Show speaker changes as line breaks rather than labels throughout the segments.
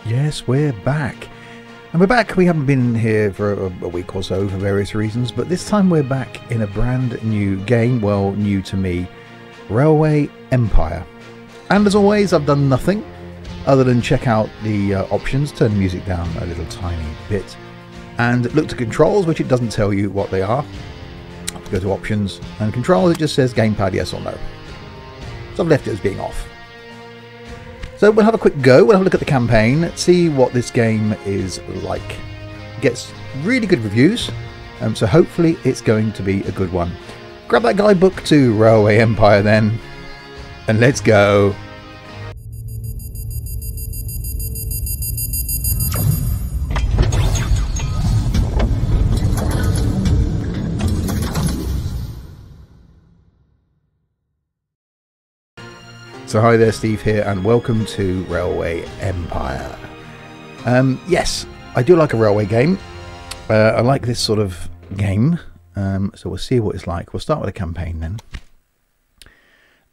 Yes, we're back. And we're back. We haven't been here for a week or so for various reasons, but this time we're back in a brand new game, well, new to me, Railway Empire. And as always, I've done nothing other than check out the options, turn the music down a little tiny bit, and look to controls, which it doesn't tell you what they are. Go to options and controls, it just says gamepad yes or no. So I've left it as being off. So we'll have a quick go, we'll have a look at the campaign, see what this game is like. It gets really good reviews, so hopefully it's going to be a good one. Grab that guidebook to Railway Empire then, and let's go. So hi there, Steve here, and welcome to Railway Empire. Yes, I do like a railway game. I like this sort of game, so we'll see what it's like. We'll start with a campaign then.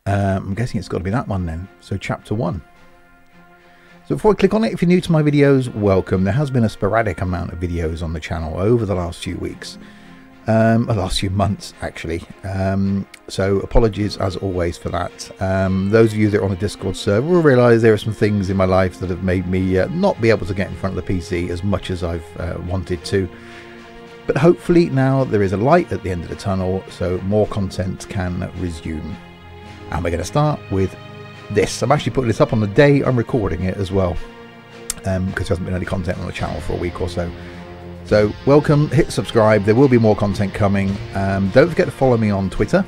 I'm guessing it's got to be that one then. So chapter 1. So before I click on it, if you're new to my videos, welcome. There has been a sporadic amount of videos on the channel over the last few weeks. The last few months actually, so apologies as always for that. Those of you that are on the Discord server will realise there are some things in my life that have made me not be able to get in front of the PC as much as I've wanted to, but hopefully now there is a light at the end of the tunnel, so more content can resume. And we're going to start with this. I'm actually putting this up on the day I'm recording it as well, because there hasn't been any content on the channel for a week or so. So welcome, hit subscribe, there will be more content coming. Don't forget to follow me on Twitter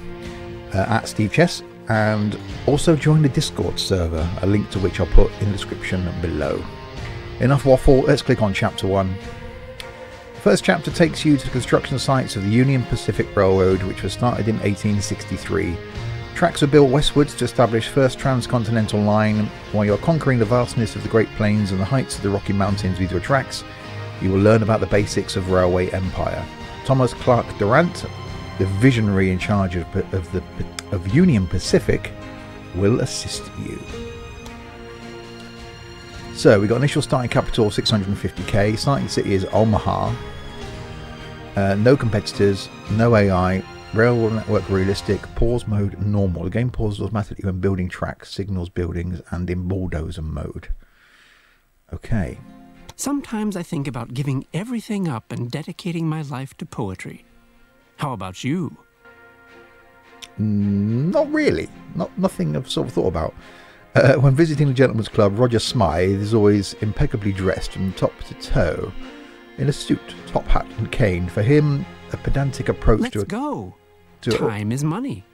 at Steve Chess, and also join the Discord server, a link to which I'll put in the description below. Enough waffle, let's click on chapter 1. The first chapter takes you to the construction sites of the Union Pacific Railroad, which was started in 1863. Tracks were built westwards to establish first transcontinental line. While you're conquering the vastness of the Great Plains and the heights of the Rocky Mountains with your tracks, you will learn about the basics of Railway Empire. Thomas Clark Durant, the visionary in charge of Union Pacific, will assist you. So we got initial starting capital 650k. Starting city is Omaha. No competitors, no AI. Rail network realistic. Pause mode normal. The game pauses automatically when building tracks, signals buildings, and in bulldozer mode. Okay.
Sometimes I think about giving everything up and dedicating my life to poetry. How about you?
Not really. Nothing I've sort of thought about. When visiting the Gentleman's Club, Roger Smythe is always impeccably dressed from top to toe in a suit, top hat and cane. For him, a pedantic approach
Let's go. Time is money.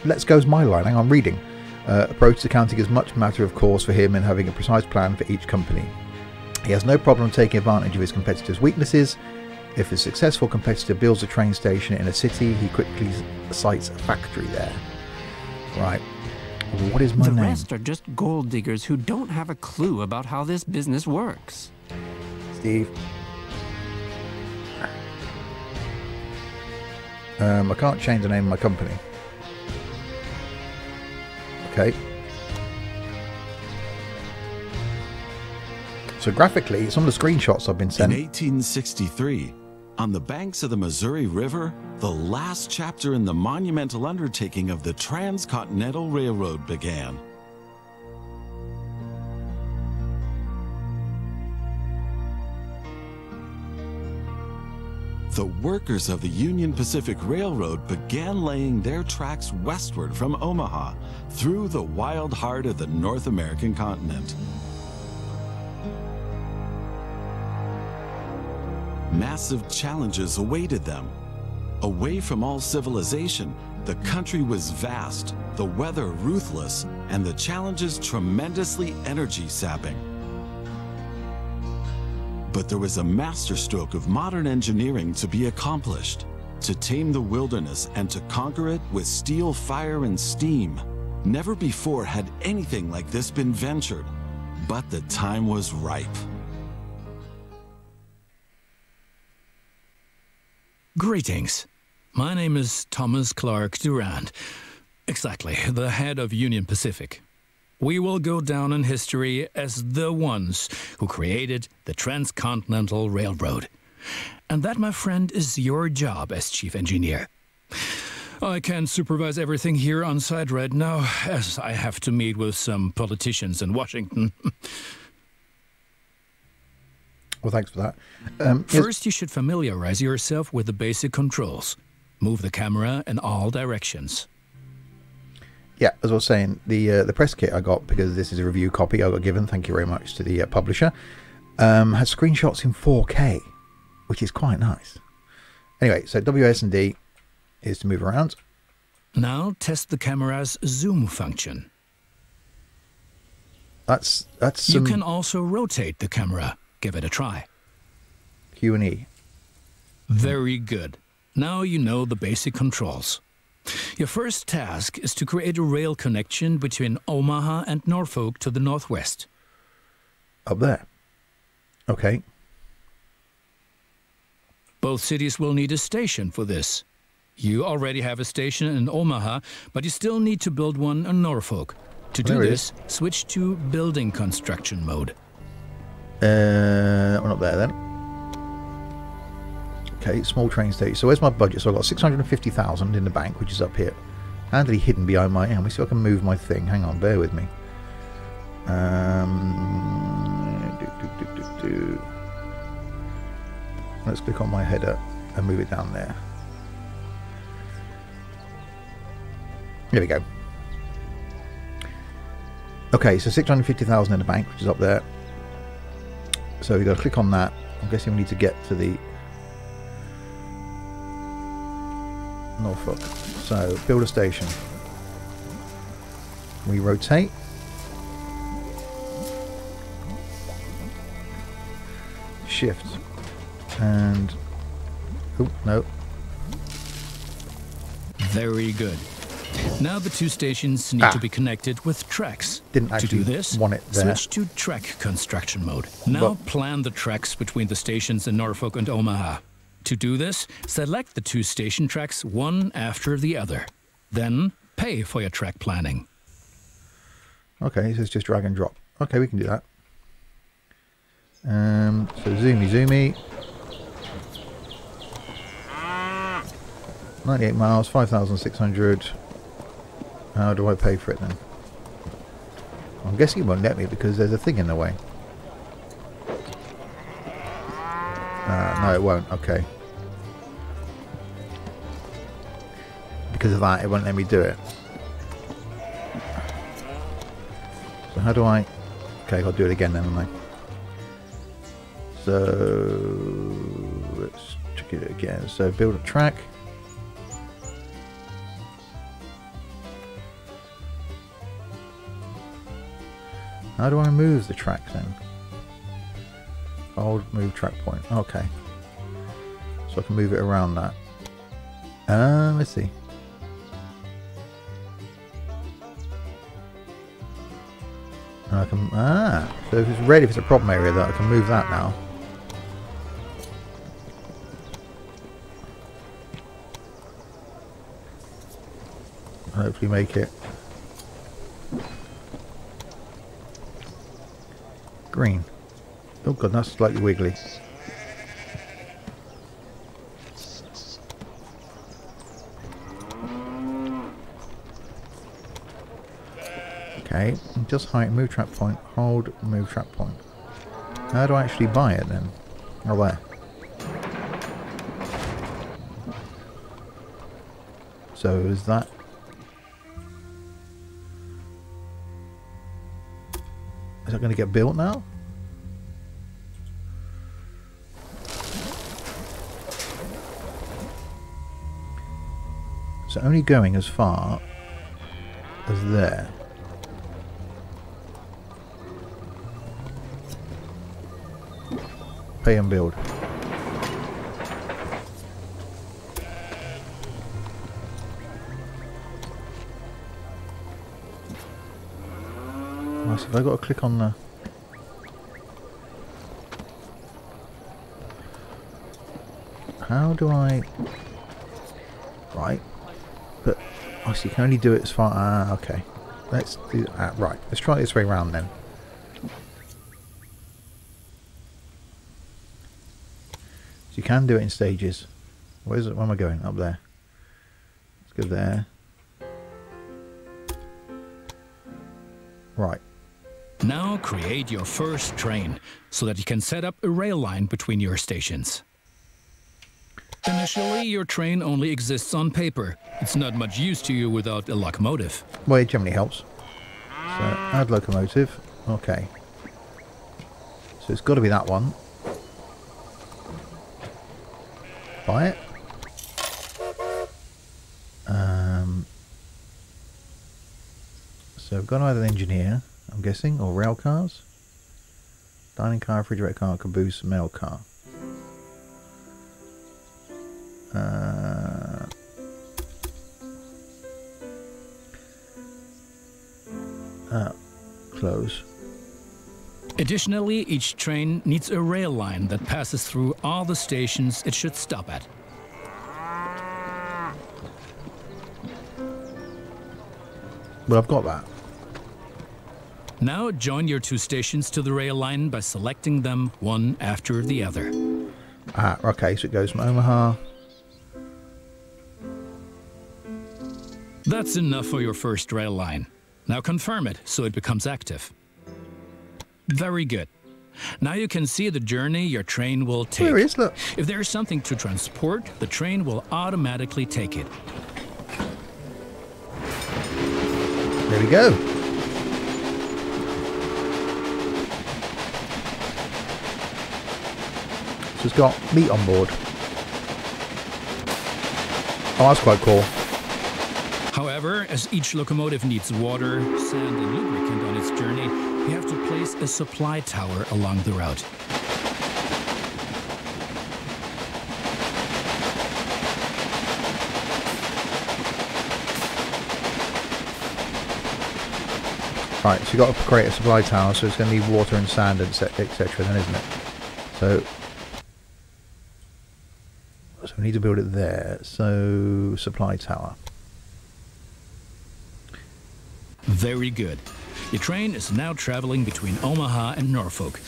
Let's go's my line. Hang on, reading. Approach to accounting is much matter of course for him, and having a precise plan for each company. He has no problem taking advantage of his competitor's weaknesses. If a successful competitor builds a train station in a city, he quickly sites a factory there. Right. What is my name?
The rest are just gold diggers who don't have a clue about how this business works.
Steve. I can't change the name of my company. Okay. So graphically, some of the screenshots I've been sent.
In 1863, on the banks of the Missouri River, the last chapter in the monumental undertaking of the Transcontinental Railroad began. The workers of the Union Pacific Railroad began laying their tracks westward from Omaha through the wild heart of the North American continent. Massive challenges awaited them. Away from all civilization, the country was vast, the weather ruthless, and the challenges tremendously energy-sapping. But there was a masterstroke of modern engineering to be accomplished. To tame the wilderness and to conquer it with steel, fire, and steam. Never before had anything like this been ventured, but the time was ripe.
Greetings. My name is Thomas Clark Durant. Exactly, the head of Union Pacific. we will go down in history as the ones who created the Transcontinental Railroad. And that, my friend, is your job as chief engineer. I can't supervise everything here on site right now, as I have to meet with some politicians in Washington.
Well, thanks for that.
First, you should familiarize yourself with the basic controls. Move the camera in all directions.
Yeah, as I was saying, the press kit I got, because this is a review copy I got given, thank you very much to the publisher, has screenshots in 4K, which is quite nice. Anyway, so WSD is to move around.
Now test the camera's zoom function.
That's
You can also rotate the camera. Give it a try.
Q and E.
Very good. Now you know the basic controls. Your first task is to create a rail connection between Omaha and Norfolk to the northwest.
Up there. Okay.
Both cities will need a station for this. You already have a station in Omaha, but you still need to build one in Norfolk. To do this, switch to building construction mode.
We're not there then. Okay, small train station. So where's my budget? So I've got 650,000 in the bank, which is up here. Handily hidden behind my... Let me see if I can move my thing. Hang on, bear with me. Let's click on my header and move it down there. There we go. Okay, so 650,000 in the bank, which is up there. So we've got to click on that. I'm guessing we need to get to the Norfolk. So build a station. We rotate. Shift. And... Oh, no.
Very good. Now the two stations need to be connected with tracks.
Didn't actually
to do this,
want it there.
switch to track construction mode. Now plan the tracks between the stations in Norfolk and Omaha. To do this, select the two station tracks one after the other. Then pay for your track planning.
Okay, so it's just drag and drop. Okay, we can do that. So zoomy. 98 miles, 5,600. How do I pay for it then? I'm guessing it won't let me because there's a thing in the way. No, it won't. Okay. Because of that, it won't let me do it. So how do I... Okay, I'll do it again then, haven't I? So let's check it again. So build a track. How do I move the track then? Hold, move track point. Okay. So I can move it around that. Let's see. And I can... so if it's red, if it's a problem area, that I can move that now. Hopefully make it green. Oh god, that's slightly wiggly. Okay, just height, move track point, hold, move track point. How do I actually buy it then? Oh, there. So is that... Is that going to get built now? So only going as far as there. Pay and build. So have I got to click on the... How do I... Right. But... I see, you can only do it as far... okay. Let's do that. Right, let's try this way round then. So you can do it in stages. Where am I going? Up there. Let's go there. Right.
Now create your first train so that you can set up a rail line between your stations. Initially, your train only exists on paper. It's not much use to you without a locomotive.
Well, it generally helps. So, add locomotive. Okay. So it's got to be that one. Buy it. So we've got either an engineer, I'm guessing, or rail cars. Dining car, refrigerator car, caboose, mail car. Close.
Additionally, each train needs a rail line that passes through all the stations it should stop at.
Well, I've got that.
Now join your two stations to the rail line by selecting them one after the other.
Ah, okay, so it goes from Omaha.
That's enough for your first rail line. Now confirm it so it becomes active. Very good. Now you can see the journey your train will take.
There it is, look.
If there is something to transport, the train will automatically take it.
There we go. So it's got meat on board. Oh, that's quite cool.
However, as each locomotive needs water, sand, and lubricant on its journey, you have to place a supply tower along the route.
Right, so you've got to create a supply tower, so it's going to need water and sand, etc. then, isn't it? So we need to build it there. So, supply tower.
Very good. Your train is now traveling between Omaha and Norfolk.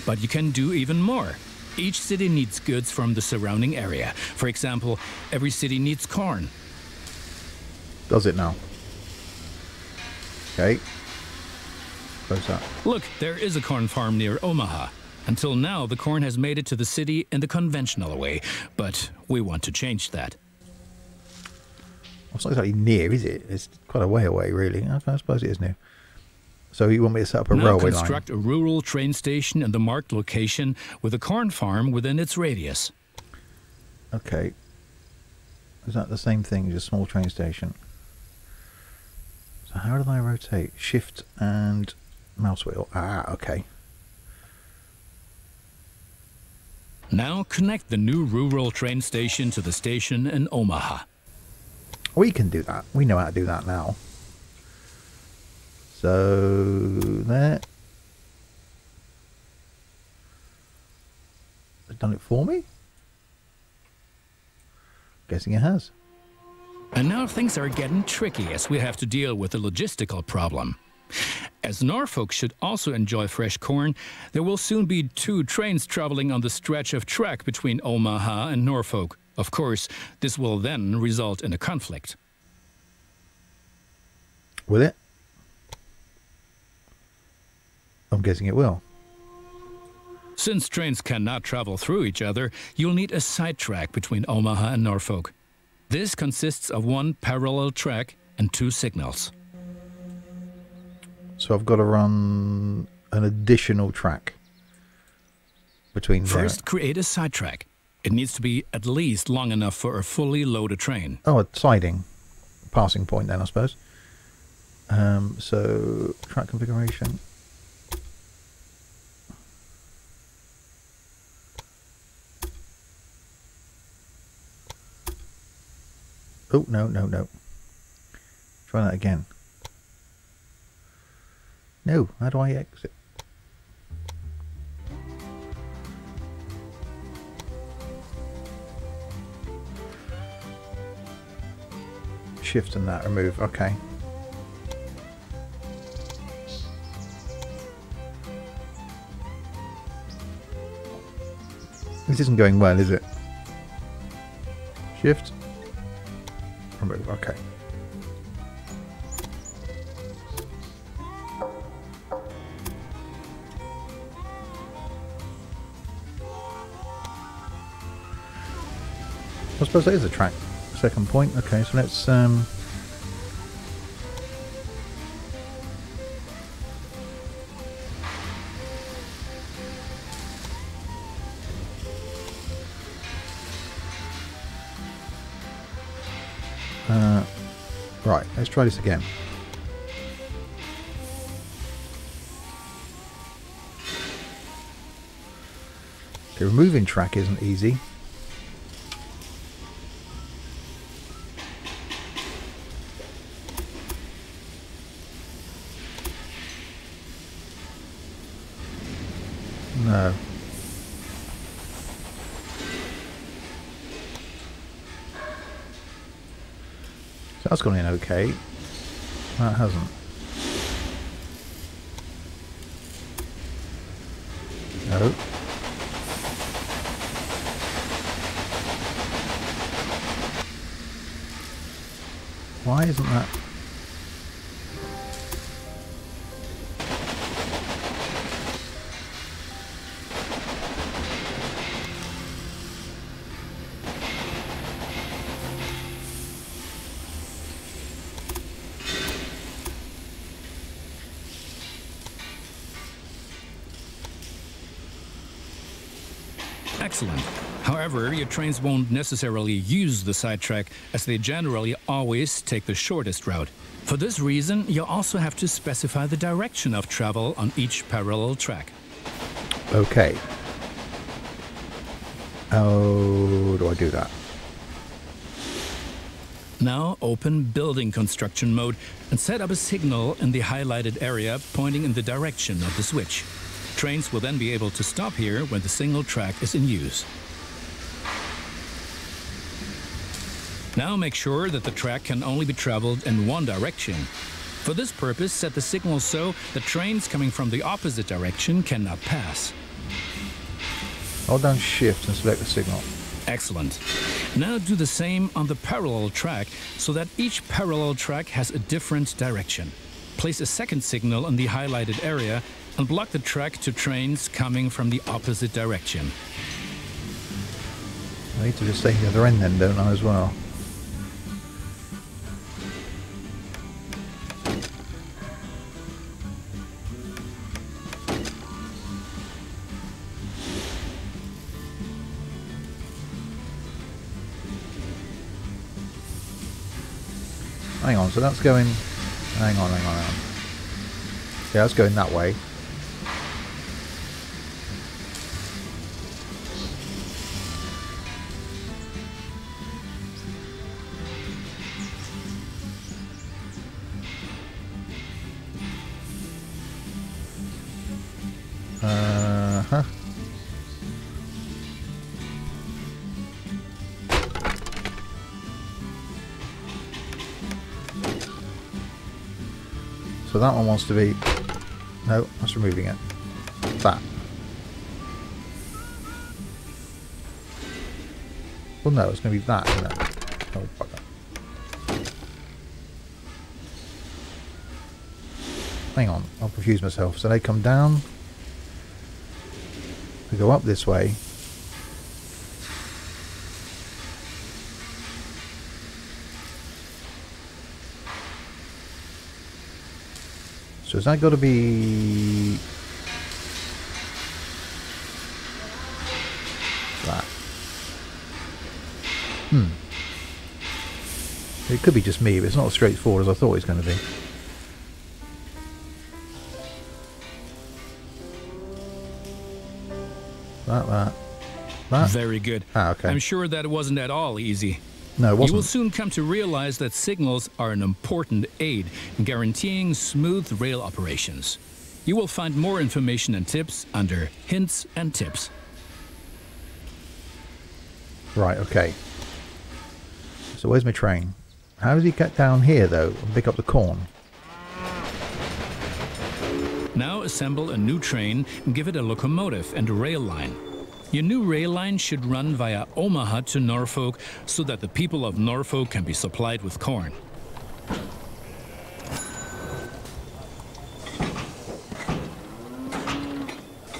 But you can do even more. Each city needs goods from the surrounding area. For example, every city needs corn.
Does it now? Okay. Close that.
Look, there is a corn farm near Omaha. Until now, the corn has made it to the city in the conventional way, but we want to change that.
Well, it's not exactly near, is it? It's quite a way away, really. I suppose it is near. So you want me to set up a railway line?
Now construct a rural train station in the marked location with a corn farm within its radius.
Okay. Is that the same thing, just a small train station? So how do I rotate? Shift and mouse wheel. Ah, okay.
Now connect the new rural train station to the station in Omaha.
We can do that. We know how to do that now. So there. Has it done it for me? Guessing it has.
And now things are getting tricky as we have to deal with a logistical problem. As Norfolk should also enjoy fresh corn, there will soon be 2 trains traveling on the stretch of track between Omaha and Norfolk. Of course, this will then result in a conflict.
Will it? I'm guessing it will.
Since trains cannot travel through each other, you'll need a side track between Omaha and Norfolk. This consists of 1 parallel track and 2 signals.
So I've got to run an additional track between
First, create a side track. It needs to be at least long enough for a fully loaded train.
Oh, a siding. Passing point then, I suppose. So, track configuration. Oh, no. Try that again. No, how do I exit? Shift and that, remove, okay. This isn't going well, is it? Shift. Remove. Okay. I suppose that is a track. Second point. Okay, so let's right, let's try this again. Okay, removing track isn't easy. No. So that's gone in okay. That hasn't. No. Why isn't that?
Excellent. However, your trains won't necessarily use the sidetrack, as they generally always take the shortest route. For this reason, you also have to specify the direction of travel on each parallel track.
Okay. How do I do that?
Now open building construction mode and set up a signal in the highlighted area pointing in the direction of the switch. Trains will then be able to stop here when the single track is in use. Now make sure that the track can only be traveled in one direction. For this purpose, set the signal so that trains coming from the opposite direction cannot pass.
Hold down Shift and select the signal.
Excellent. Now do the same on the parallel track so that each parallel track has a different direction. Place a second signal in the highlighted area and block the track to trains coming from the opposite direction.
I need to just stay the other end then, don't I, as well? Hang on, so that's going... Hang on. Yeah, that's going that way. So that one wants to be... No, that's removing it. That. Well, no, it's going to be that, isn't it? Oh, bugger. Hang on, I'll confuse myself. So they come down. They go up this way. So has that got to be that? It could be just me, but it's not as straightforward as I thought it was going to be. That.
Very good.
Ah, okay.
I'm sure that it wasn't at all easy.
No, it wasn't.
You will soon come to realize that signals are an important aid in guaranteeing smooth rail operations. You will find more information and tips under Hints and Tips.
Right, okay. So where's my train? How does he get down here, though, and pick up the corn?
Now assemble a new train and give it a locomotive and a rail line. Your new rail line should run via Omaha to Norfolk so that the people of Norfolk can be supplied with corn.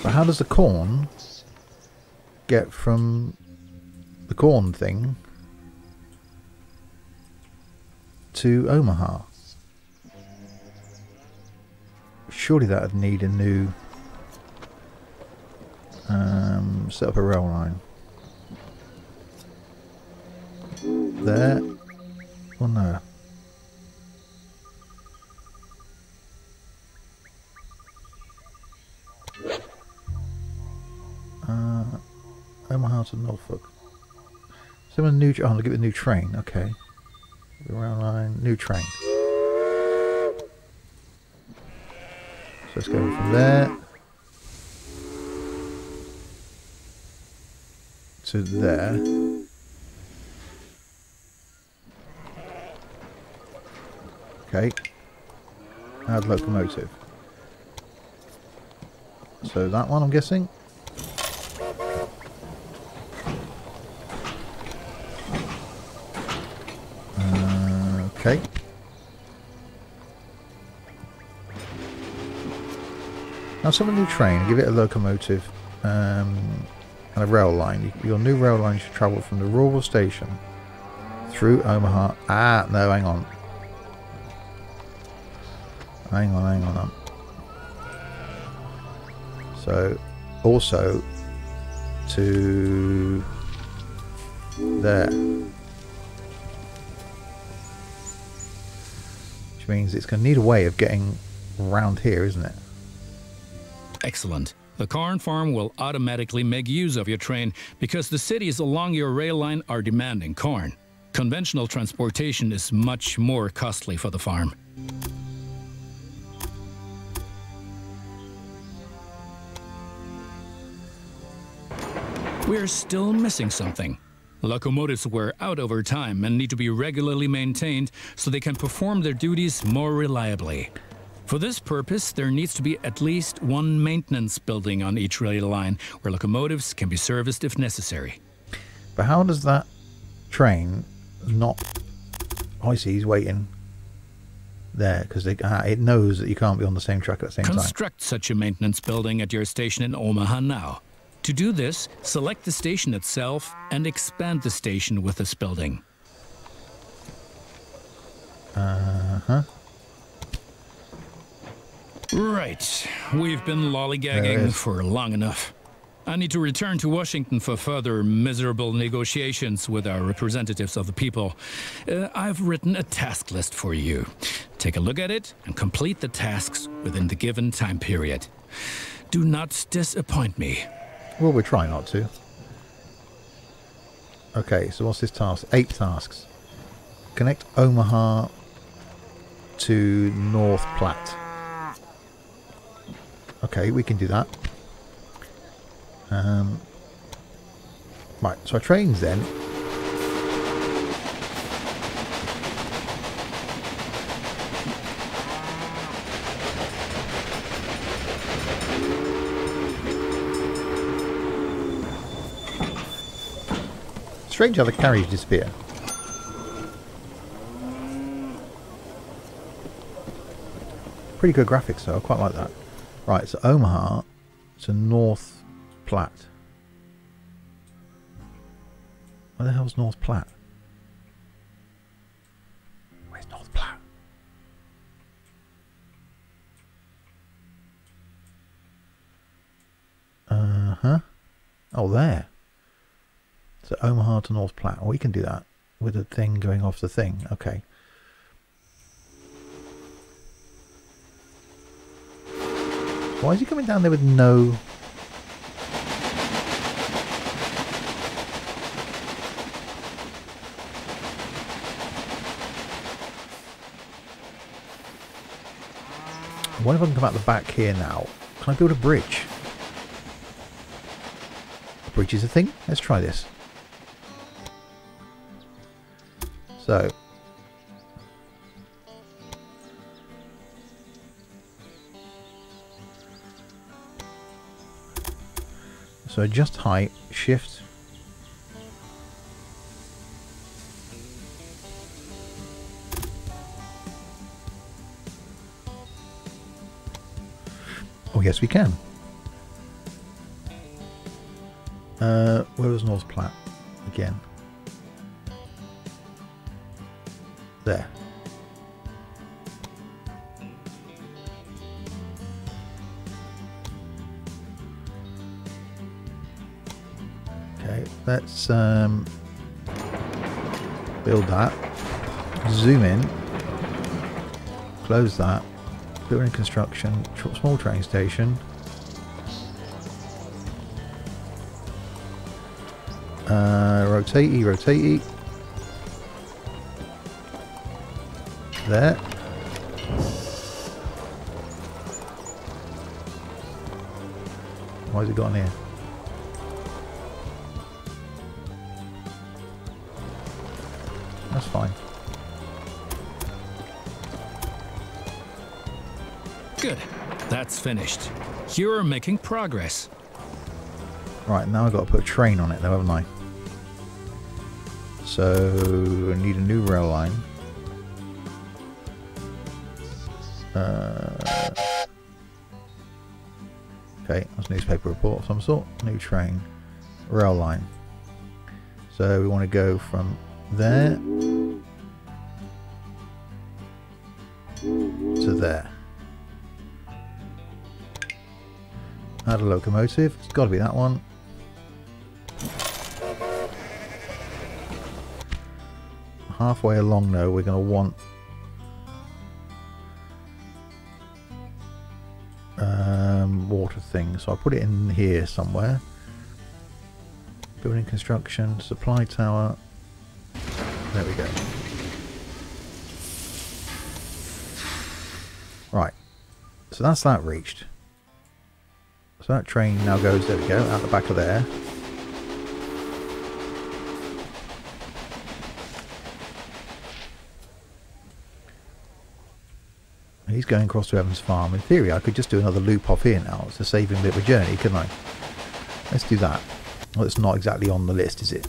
But how does the corn get from the corn thing to Omaha? Surely that would need a new set up a rail line there. Oh no. Omaha to Norfolk. So a new. Oh, I'll give it a new train. Okay. Rail line, new train. So let's go from there to there. Okay. Add locomotive. So that one, I'm guessing. Okay. Now, some a new train. Give it a locomotive and a rail line. Your new rail line should travel from the rural station through Omaha. Ah, no, hang on. Hang on. So, also to there. Which means it's going to need a way of getting around here, isn't it?
Excellent. The corn farm will automatically make use of your train because the cities along your rail line are demanding corn. Conventional transportation is much more costly for the farm. We're still missing something. Locomotives wear out over time and need to be regularly maintained so they can perform their duties more reliably. For this purpose, there needs to be at least one maintenance building on each rail line where locomotives can be serviced if necessary.
But how does that train not... Oh, I see, he's waiting there because it knows that you can't be on the same track at the same time.
Construct such a maintenance building at your station in Omaha now. To do this, select the station itself and expand the station with this building. Right. We've been lollygagging for long enough. I need to return to Washington for further miserable negotiations with our representatives of the people. I've written a task list for you. Take a look at it and complete the tasks within the given time period. Do not disappoint me.
Well, we'll try not to. Okay, so what's this task? 8 tasks. Connect Omaha to North Platte. Okay, we can do that. Right, so our trains then. Strange how the carriage disappear. Pretty good graphics though, I quite like that. Right, so Omaha to North Platte. Where the hell's North Platte? Where's North Platte? Oh, there. So Omaha to North Platte. Oh, we can do that with a thing going off the thing. Okay. Why is he coming down there with no... I wonder if I can come out the back here now. Can I build a bridge? A bridge is a thing? Let's try this. So... So adjust height, shift. Oh yes, we can. Where was North Platte? Again. There. Okay, let's build that. Zoom in. Close that. Building construction. Small train station. Rotate-y, rotate-y. There. Why has it gone here? That's fine.
Good. That's finished. You're making progress.
Right, now I've got to put a train on it though, haven't I? So I need a new rail line. Okay, that's a newspaper report of some sort. New train, rail line. So we want to go from there to there. Add a locomotive. It's got to be that one. Halfway along though, we're going to want water thing, so I'll put it in here somewhere. Building construction, supply tower. There we go. Right, so that's that reached. So that train now goes, there we go, out the back of there. He's going across to Evans Farm. In theory, I could just do another loop off here now to save him a bit of a journey, couldn't I? Let's do that. Well, it's not exactly on the list, is it?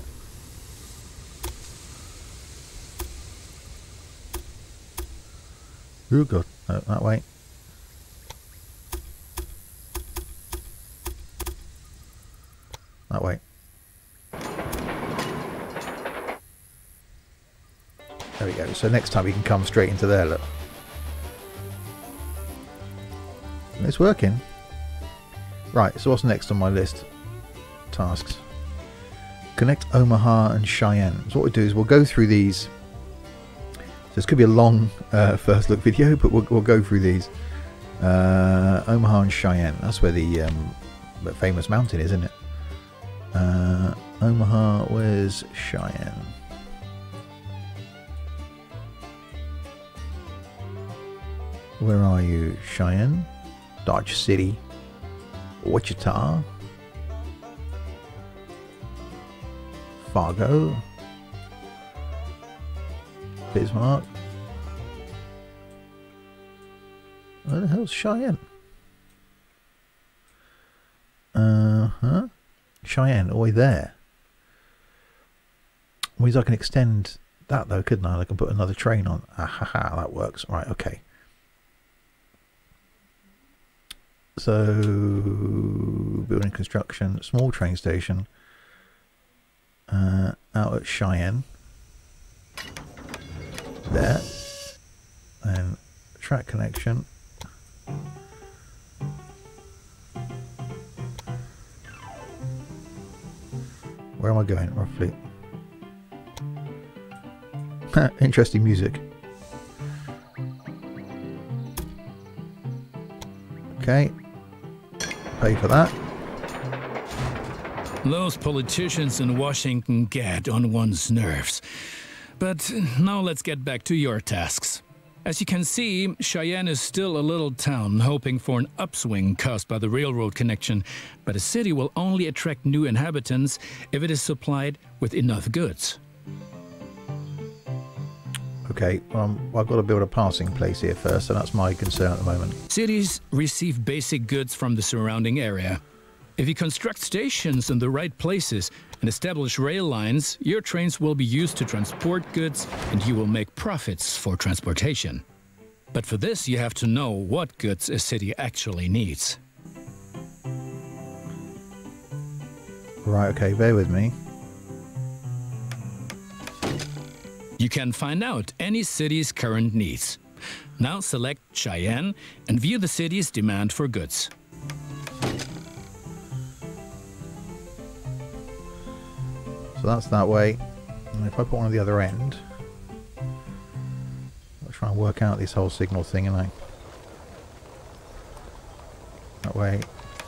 Oh, God. No, that way. That way. There we go. So next time we can come straight into there, look. It's working. Right, so what's next on my list? Tasks. Connect Omaha and Cheyenne. So what we'll do is we'll go through these. So this could be a long first look video, but we'll go through these. Omaha and Cheyenne. That's where the famous mountain is, isn't it? Omaha, where's Cheyenne? Where are you, Cheyenne? Dodge City, Wichita, Fargo, Bismarck. Where the hell's Cheyenne? Cheyenne, all the way there. Means I can extend that though, couldn't I? I can put another train on. Ahaha, that works. Right, okay. So, building construction, small train station, out at Cheyenne, there, and track connection, where am I going roughly? Interesting music. Okay. Pay for that.
Those politicians in Washington get on one's nerves. But now let's get back to your tasks. As you can see, Cheyenne is still a little town hoping for an upswing caused by the railroad connection, but a city will only attract new inhabitants if it is supplied with enough goods.
Okay, well, I've got to build a passing place here first, so that's my concern at the moment.
Cities receive basic goods from the surrounding area. If you construct stations in the right places and establish rail lines, your trains will be used to transport goods and you will make profits for transportation. But for this, you have to know what goods a city actually needs.
Right, okay, bear with me.
You can find out any city's current needs. Now select Cheyenne and view the city's demand for goods.
So that's that way. And if I put one at the other end, I'll try and work out this whole signal thing, and that way,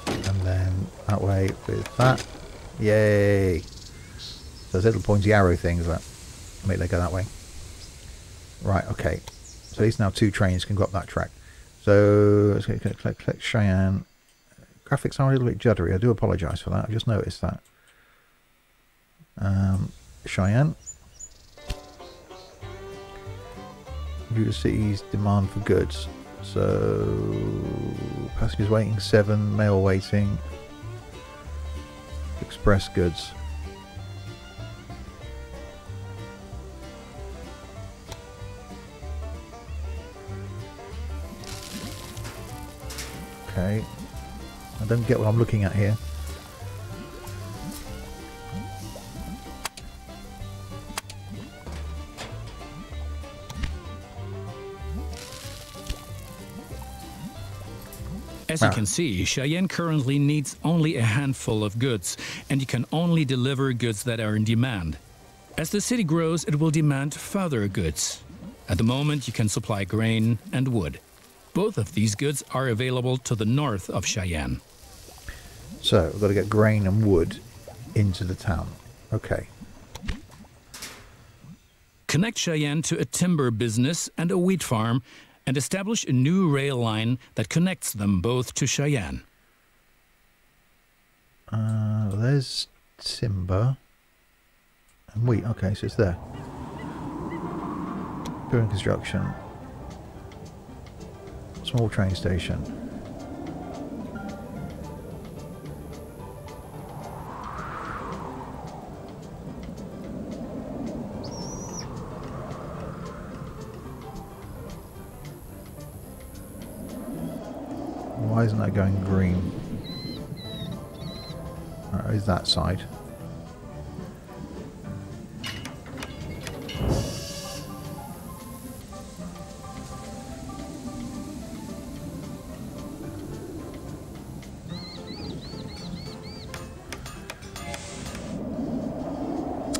and then that way with that. Yay! Those little pointy arrow things that make they go that way. Right, okay. So these now 2 trains can go up that track. So let's click Cheyenne. Graphics are a little bit juddery. I do apologise for that. I just noticed that. Cheyenne. View the city's demand for goods. So passengers waiting 7, mail waiting, express goods. Okay, I don't get what I'm looking at here.
As you can see, Cheyenne currently needs only a handful of goods, and you can only deliver goods that are in demand. As the city grows, it will demand further goods. At the moment, you can supply grain and wood. Both of these goods are available to the north of Cheyenne.
So, we've got to get grain and wood into the town. Okay.
Connect Cheyenne to a timber business and a wheat farm, and establish a new rail line that connects them both to Cheyenne.
There's timber and wheat. Okay, so it's there. Building construction. Small train station. Why isn't that going green? Alright, is that side?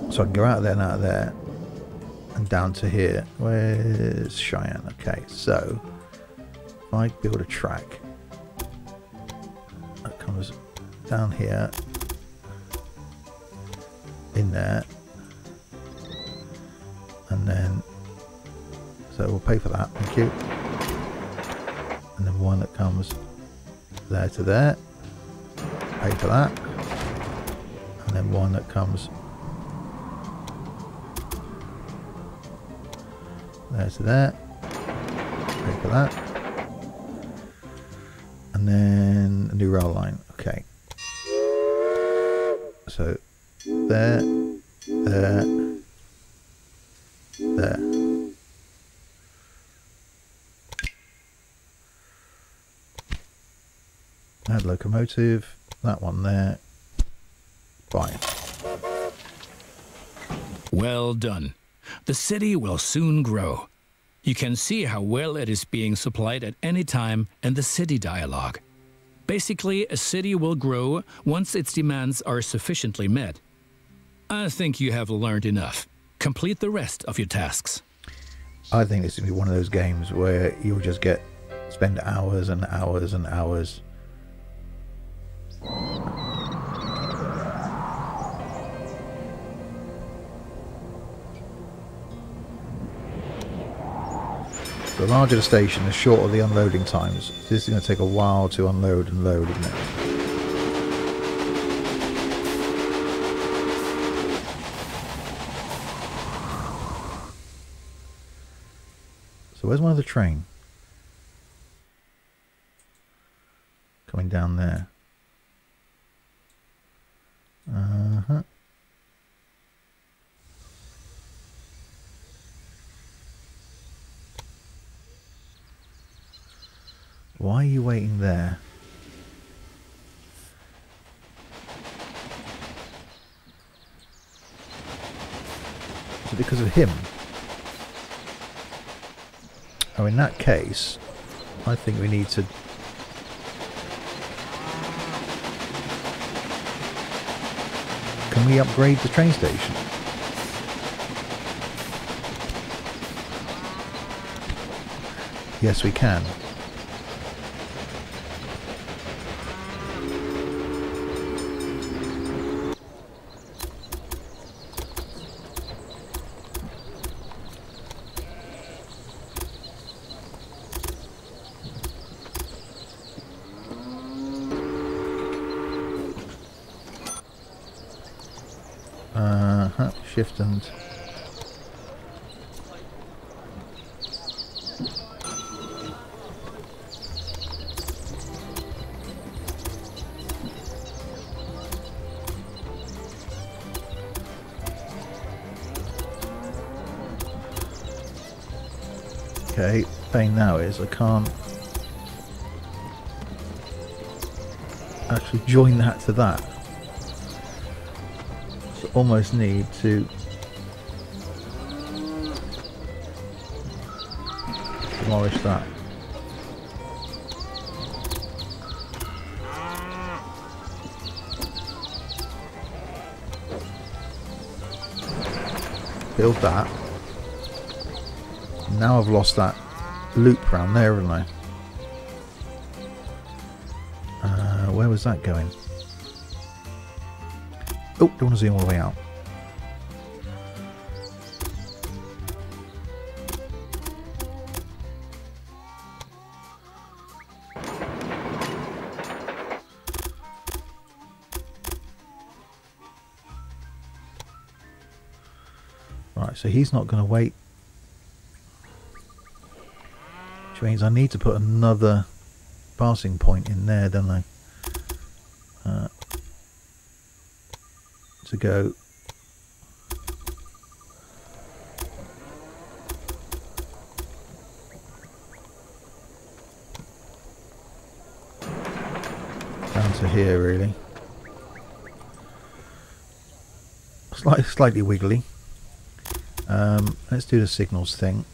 So I can go out of there and out of there and down to here. Where's Cheyenne? Okay, so if I build a track that comes down here, in there, and then so we'll pay for that, thank you. And then one that comes there to there, pay for that, and then one that comes there to there, pay for that, and then a new rail line. Okay, so there, there, there. Add locomotive, that one there. Fine.
Well done. The city will soon grow. You can see how well it is being supplied at any time in the city dialogue. Basically, a city will grow once its demands are sufficiently met. I think you have learned enough. Complete the rest of your tasks.
I think this is going to be one of those games where you'll just spend hours and hours and hours. The larger the station, the shorter the unloading times. This is going to take a while to unload and load, isn't it? So where's one of the train? Coming down there. Why are you waiting there? Is it because of him? Oh, in that case, I think we need to... Can we upgrade the train station? Yes, we can. Shift and... Okay, thing now is I can't actually join that to that. So almost need to demolish that. Build that. Now I've lost that loop round there, haven't I? Where was that going? Oh, don't want to zoom all the way out. Right, so he's not going to wait. Which means I need to put another passing point in there, don't I? To go down to here, really. Slightly wiggly. Let's do the signals thing.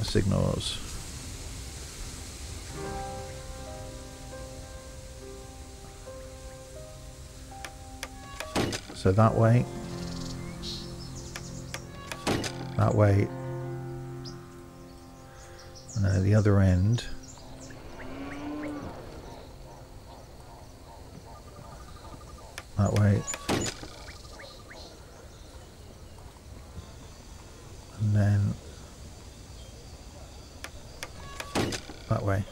Signals. So that way, and then at the other end, that way, and then that way.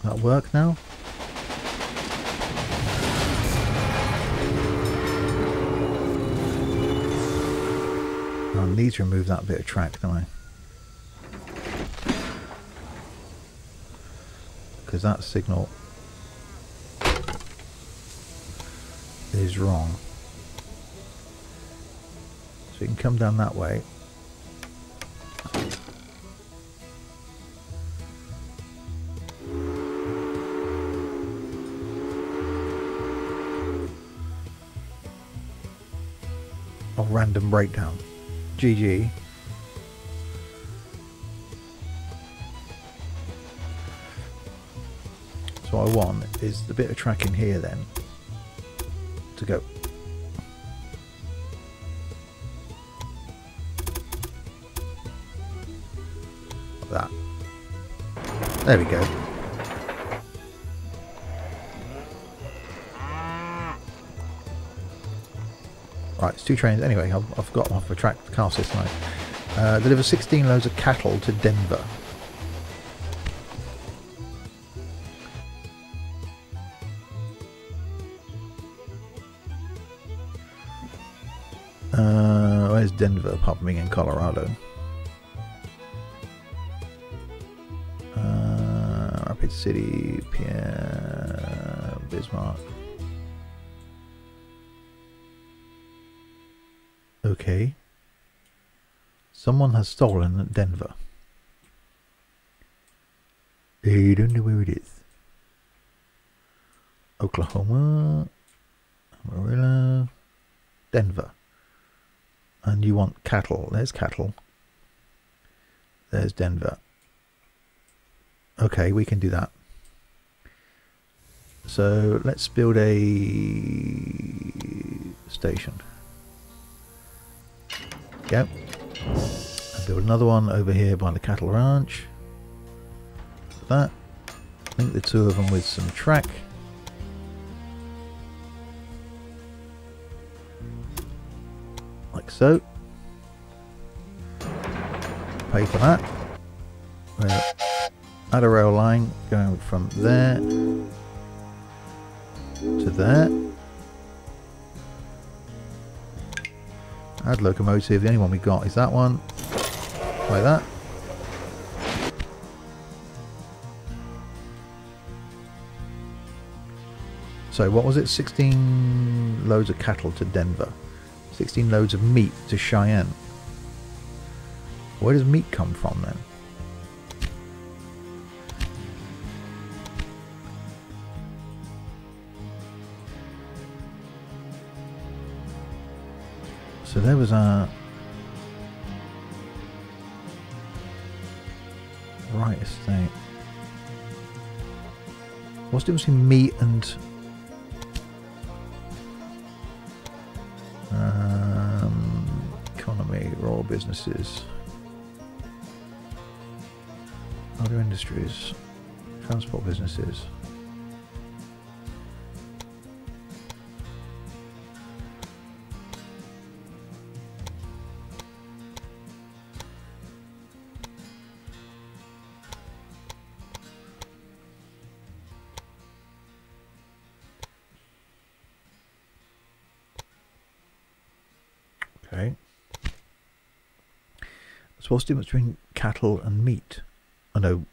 That work now? I need to remove that bit of track, don't I? Because that signal is wrong. So you can come down that way. Oh, random breakdown. GG. So what I want is the bit of track in here then to go. Like that. There we go. Right, it's 2 trains. Anyway, I've got off the track the car system. Deliver 16 loads of cattle to Denver. Where's Denver, apart from being in Colorado? Rapid City, Pierre, Bismarck. Okay. Someone has stolen Denver. They don't know where it is. Oklahoma, Amarillo, Denver. And you want cattle. There's cattle. There's Denver. Okay, we can do that. So let's build a station. Yep. And build another one over here by the cattle ranch. That. Link the two of them with some track. Like so. Pay for that. We'll add a rail line going from there to there. Add locomotive. The only one we got is that one. Like that. So what was it? 16 loads of cattle to Denver. 16 loads of meat to Cheyenne. Where does meat come from then? So there was our right estate. What's the difference between meat and economy, raw businesses, other industries, transport businesses? Okay. So what's the difference between cattle and meat? I know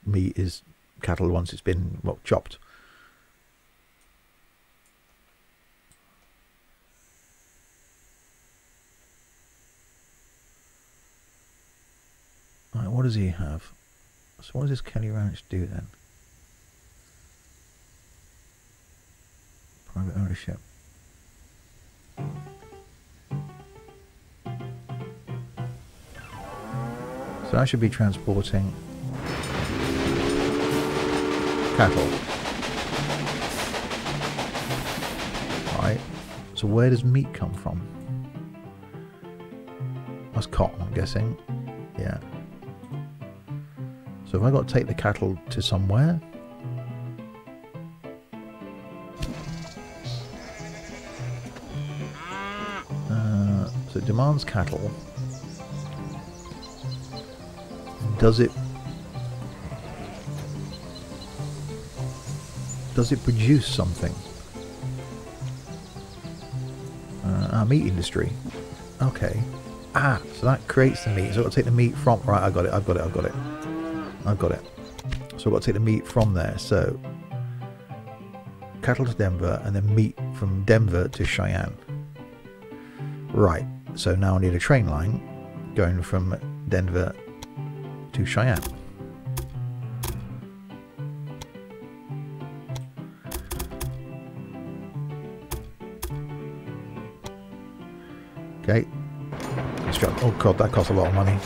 meat is cattle once it's been, well, chopped. Right, what does he have? So what does this Kelly Ranch do then? Private ownership. So I should be transporting cattle. Right. So where does meat come from? That's cotton, I'm guessing. Yeah. So have I got to take the cattle to somewhere? So it demands cattle. Does it produce something? Our meat industry. Okay. Ah, so that creates the meat. So I've got to take the meat from... Right, I've got it. So I've got to take the meat from there. So cattle to Denver and then meat from Denver to Cheyenne. Right. So now I need a train line going from Denver to Cheyenne. Okay. Oh god, that costs a lot of money.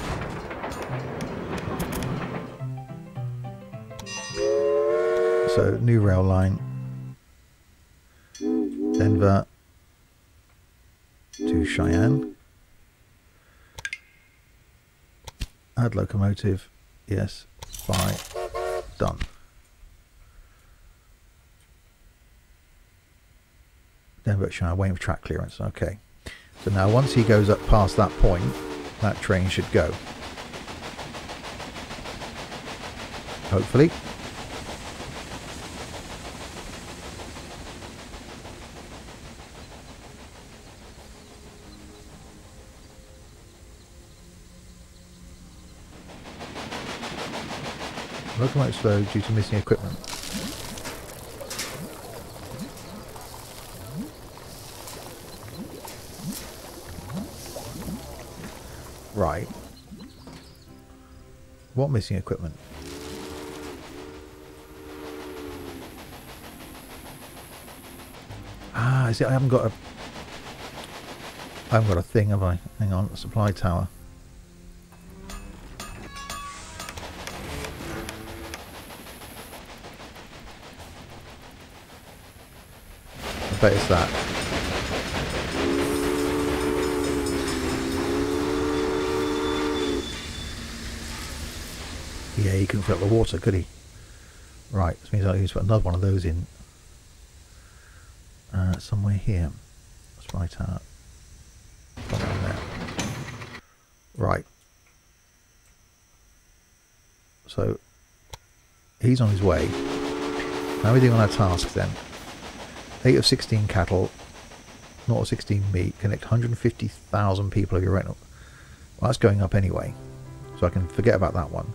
So new rail line, Denver to Cheyenne. Add locomotive. Yes. Buy. Done. Denver to Cheyenne. Waiting for track clearance. Okay. So now once he goes up past that point, that train should go. Hopefully. Locomotive slow due to missing equipment. Right. What missing equipment? Ah, is it? I haven't got a thing, have I? Hang on, a supply tower. I bet it's that. Yeah, he couldn't fill up the water, could he? Right, this means I need to put another one of those in. Somewhere here. That's right out. There. Right. So, he's on his way. How are we doing on our tasks then? 8 of 16 cattle, 0 of 16 meat, connect 150,000 people of your rental. Well, that's going up anyway, so I can forget about that one.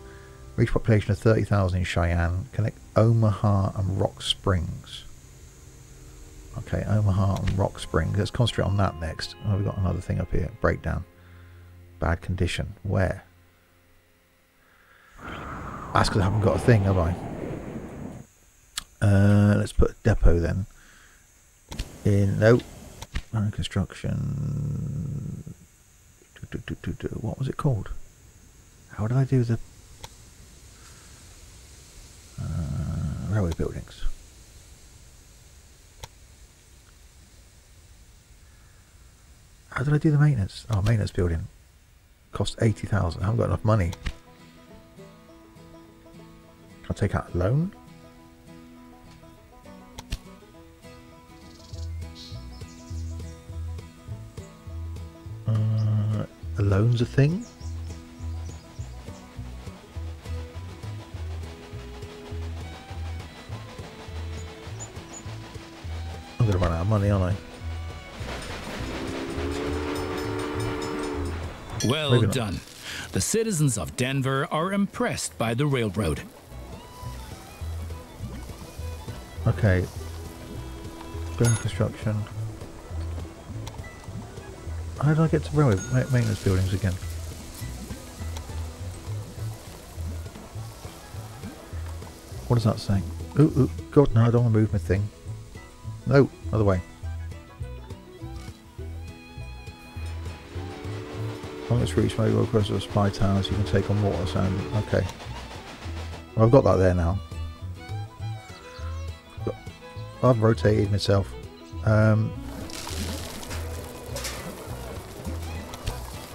Reach population of 30,000 in Cheyenne, connect Omaha and Rock Springs. Okay, Omaha and Rock Springs. Let's concentrate on that next. Oh, we've got another thing up here. Breakdown. Bad condition. Where? That's because I haven't got a thing, have I? Let's put a depot then. In, nope. Construction. What was it called? How did I do the railway buildings? How did I do the maintenance? Oh, maintenance building. Cost 80,000. I haven't got enough money. Can I take out a loan? A loan's a thing? I'm going to run out of money, aren't I?
Well done. The citizens of Denver are impressed by the railroad.
Okay. Building construction. How did I get to railway maintenance buildings again? What does that say? Ooh, God, no, I don't want to move my thing. No, other way. Long as reach mobile across the supply towers, you can take on water sound. Okay. Well, I've got that there now. I've rotated myself.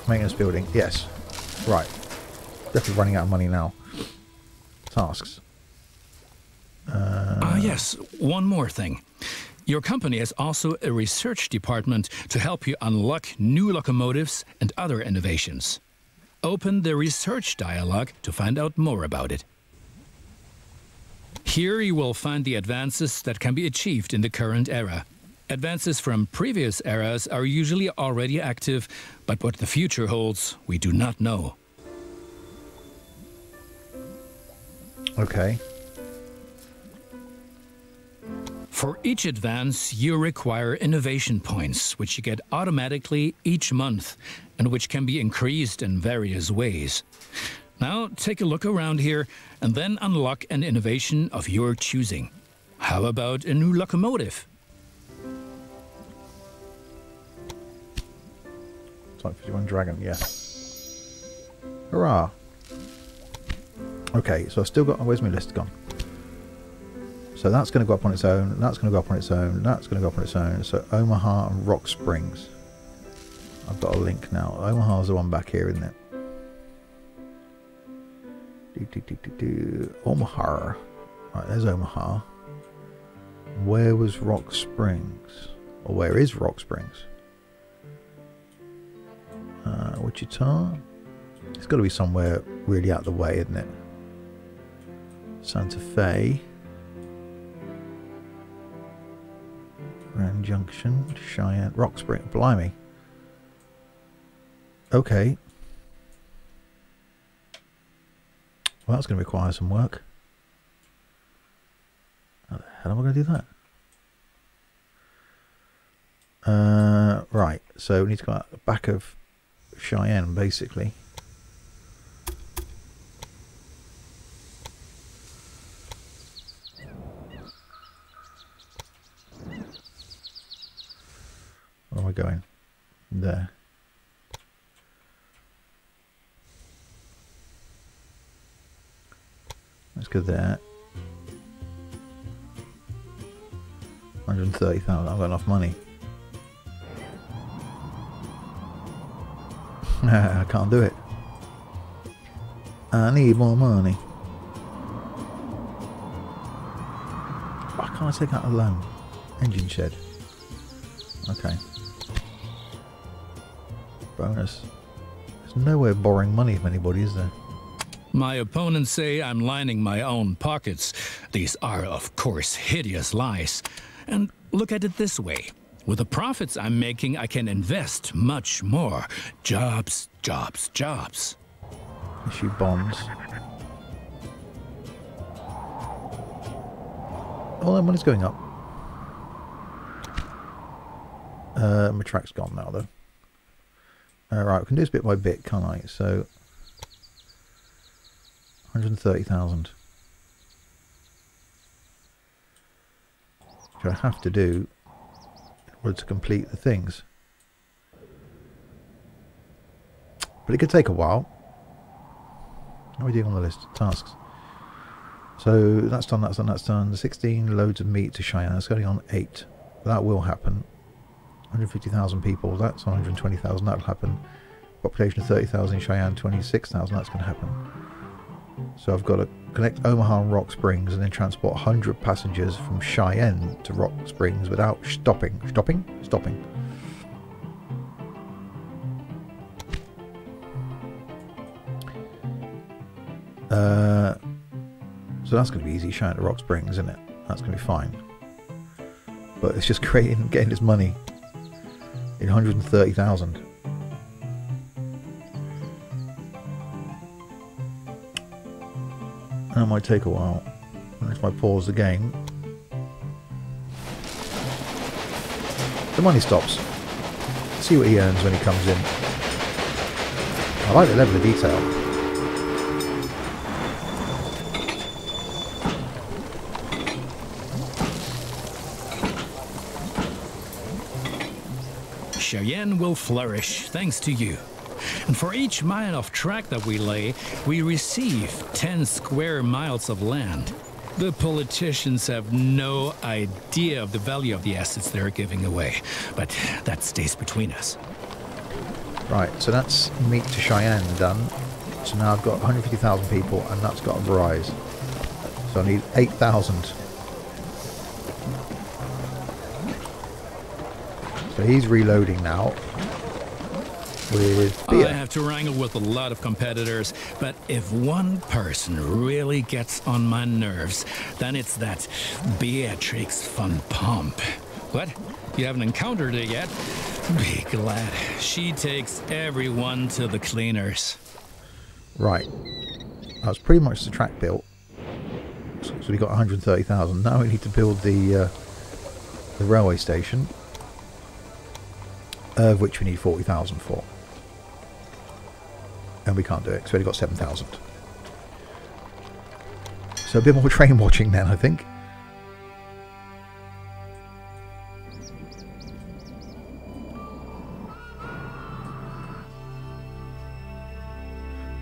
Maintenance building, yes. Right. Definitely running out of money now. Tasks.
Yes, one more thing. Your company has also a research department to help you unlock new locomotives and other innovations. Open the research dialogue to find out more about it. Here you will find the advances that can be achieved in the current era. Advances from previous eras are usually already active, but what the future holds, we do not know.
Okay.
For each advance, you require innovation points, which you get automatically each month, and which can be increased in various ways. Now, take a look around here, and then unlock an innovation of your choosing. How about a new locomotive?
Type 51 Dragon, yeah. Hurrah! Okay, so I've still got... where's my list gone? So that's going to go up on its own, that's going to go up on its own, that's going to go up on its own. So Omaha and Rock Springs. I've got a link now. Omaha's the one back here, isn't it? Omaha. Right, there's Omaha. Where was Rock Springs? Or where is Rock Springs? Wichita? It's got to be somewhere really out of the way, isn't it? Santa Fe. Grand Junction, Cheyenne, Rock Spring, blimey. Okay. Well, that's going to require some work. How am I going to do that? Right, so we need to go out the back of Cheyenne, basically. Where am I going? There. Let's go there. 130,000. I've got enough money. I can't do it. I need more money. Why can't I take out a loan? Engine shed. Okay. Bonus. There's no way of borrowing money from anybody, is there?
My opponents say I'm lining my own pockets. These are, of course, hideous lies. And look at it this way. With the profits I'm making, I can invest much more. Jobs, jobs, jobs.
Issue bonds. Oh, that money's going up. My track's gone now, though. Right, we can do this bit by bit, can't I? So, 130,000. Which I have to do in order to complete the things. But it could take a while. How are we doing on the list? Tasks. So that's done, that's done, that's done. 16 loads of meat to Cheyenne. That's going on 8. That will happen. 150,000 people. That's 120,000. That'll happen. Population of 30,000 in Cheyenne. 26,000. That's going to happen. So I've got to connect Omaha and Rock Springs and then transport 100 passengers from Cheyenne to Rock Springs without stopping. Stopping? Stopping. So that's going to be easy. Cheyenne to Rock Springs, isn't it? That's going to be fine. But it's just getting this money in 130,000. That might take a while. If I pause the game, the money stops. See what he earns when he comes in. I like the level of detail.
Cheyenne will flourish thanks to you. And for each mile of track that we lay, we receive 10 square miles of land. The politicians have no idea of the value of the assets they're giving away, but that stays between us.
Right, so that's meat to Cheyenne done. So now I've got 150,000 people, and that's got to rise. So I need 8,000. So he's reloading now with beer.
I have to wrangle with a lot of competitors, but if one person really gets on my nerves, then it's that Beatrix von Pomp. What? You haven't encountered it yet? Be glad. She takes everyone to the cleaners.
Right. That's pretty much the track built. So we got 130,000. Now we need to build the railway station, of which we need 40,000 for. And we can't do it because we only got 7,000. So a bit more train watching then, I think.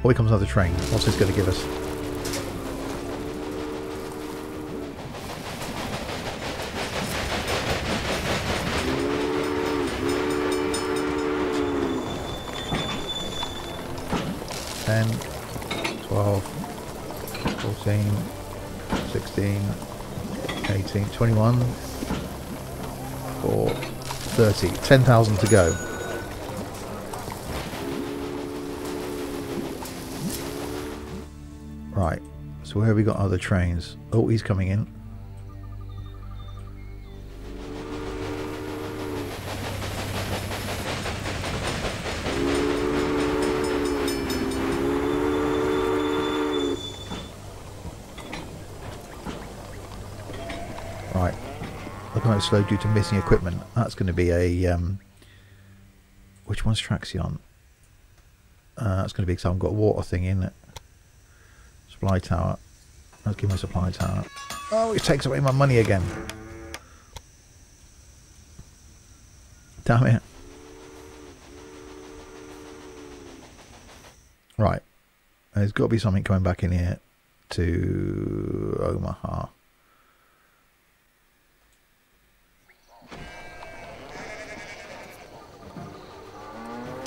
Oh, here comes another train. What's this going to give us? Ten, 12, 14, 16, 18, 21, 4, 30. 10,000 to go. Right, so where have we got other trains? Oh, he's coming in. Locomotive slow due to missing equipment. That's going to be a... which one's Traxion? That's going to be because I haven't got a water thing in it. Supply tower. Let's give me a supply tower. Oh, it takes away my money again. Damn it. Right. There's got to be something coming back in here to Omaha.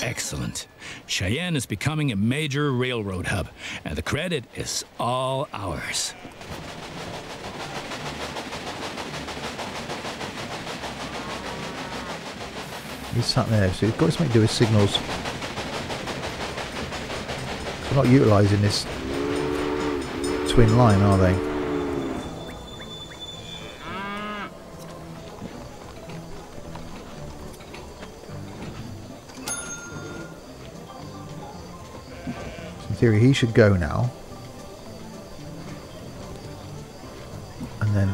Excellent. Cheyenne is becoming a major railroad hub, and the credit is all ours.
He's sat there, so he's got something to do with signals. They're not utilising this twin line, are they? In theory, he should go now. And then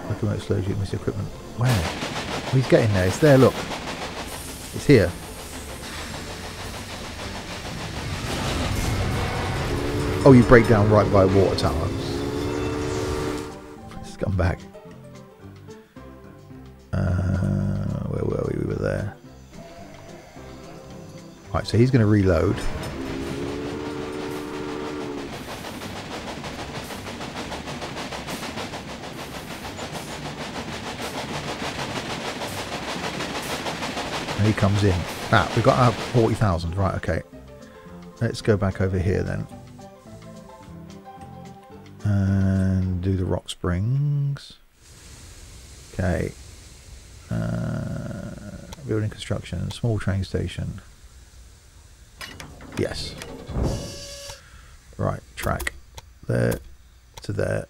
locomotive slow due to miss equipment. Where? Oh, he's getting there. It's there. Look, it's here. Oh, you break down right by a water tower. Let's come back. Where were we? We were there. Right, so he's going to reload. And he comes in. Ah, we've got our 40,000. Right, okay. Let's go back over here then. And do the rock springs. Okay. Building construction, small train station. Yes. Right, track. There to there.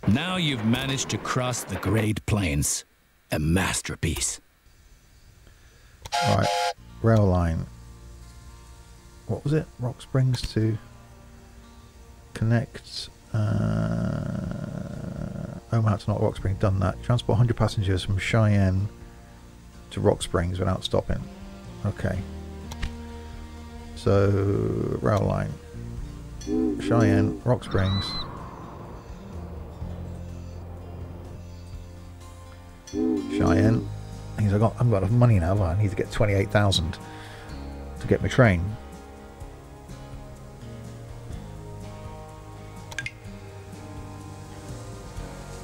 Now you've managed to cross the Great Plains. A masterpiece.
Right, rail line. What was it? Rock Springs to connect Omaha to not Rock Springs. Done that. Transport 100 passengers from Cheyenne to Rock Springs without stopping. Okay. So rail line. Cheyenne, Rock Springs. Cheyenne. Because I haven't got enough money now. I need to get 28,000 to get my train.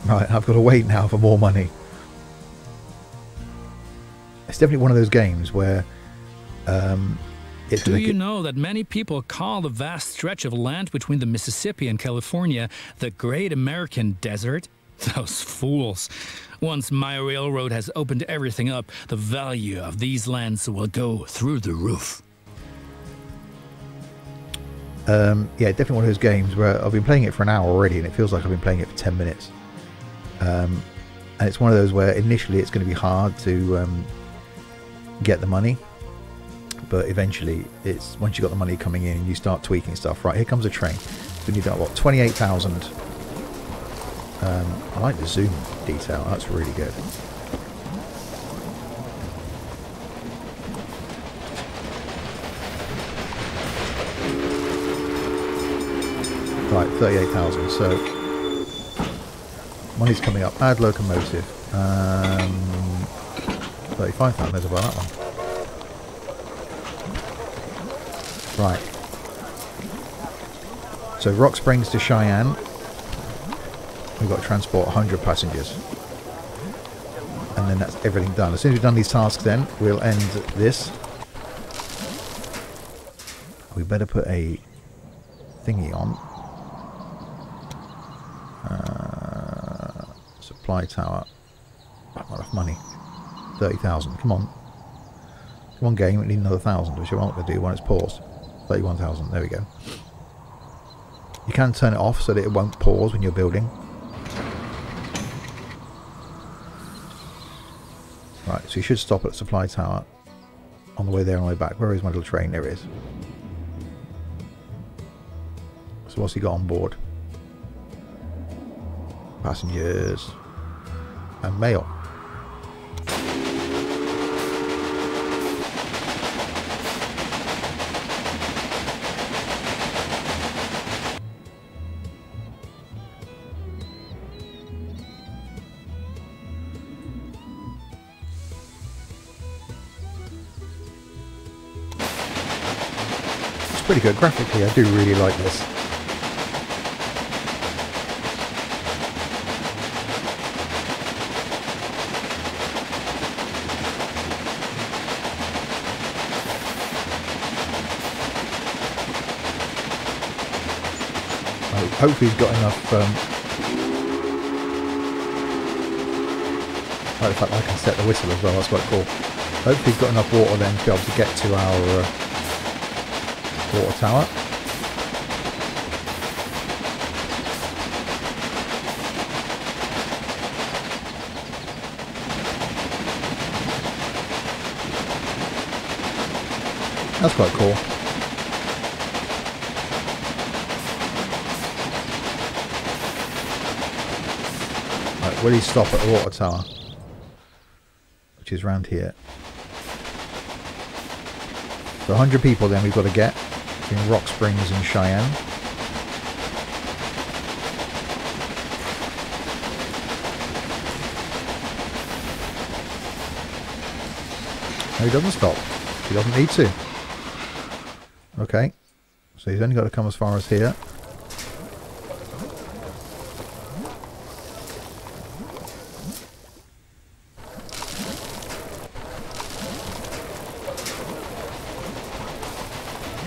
Right, I've got to wait now for more money. It's definitely one of those games where
Do you know that many people call the vast stretch of land between the Mississippi and California the Great American Desert? Those fools. Once my railroad has opened everything up, the value of these lands will go through the roof.
Yeah, definitely one of those games where I've been playing it for an hour already and it feels like I've been playing it for 10 minutes. And it's one of those where initially it's going to be hard to get the money, but eventually it's once you've got the money coming in and you start tweaking stuff. Right, here comes a train. We need that, what, 28,000. I like the zoom detail, that's really good. Right, 38,000, so money's coming up. Add locomotive. 35,000, there's about that one. Right. So Rock Springs to Cheyenne. We've got to transport 100 passengers. And then that's everything done. As soon as we've done these tasks then, we'll end this. We better put a thingy on. Supply tower. Not enough money. 30,000. Come on. Come on, game. We need another 1,000, which I want to do when it's paused. 31,000. There we go. You can turn it off so that it won't pause when you're building. Right, so you should stop at supply tower on the way there and on the way back. Where is my little train? There it is. So what's he got on board? Passengers and mail. pretty good graphically. I do really like this. Hopefully he's got enough. In fact, I can set the whistle as well. That's quite cool. Hopefully he's got enough water then to be able to get to our water tower. That's quite cool. Right, will he stop at the water tower? Which is round here. So 100 people then we've got to get between Rock Springs and Cheyenne. No, he doesn't stop. He doesn't need to. Okay. So he's only got to come as far as here.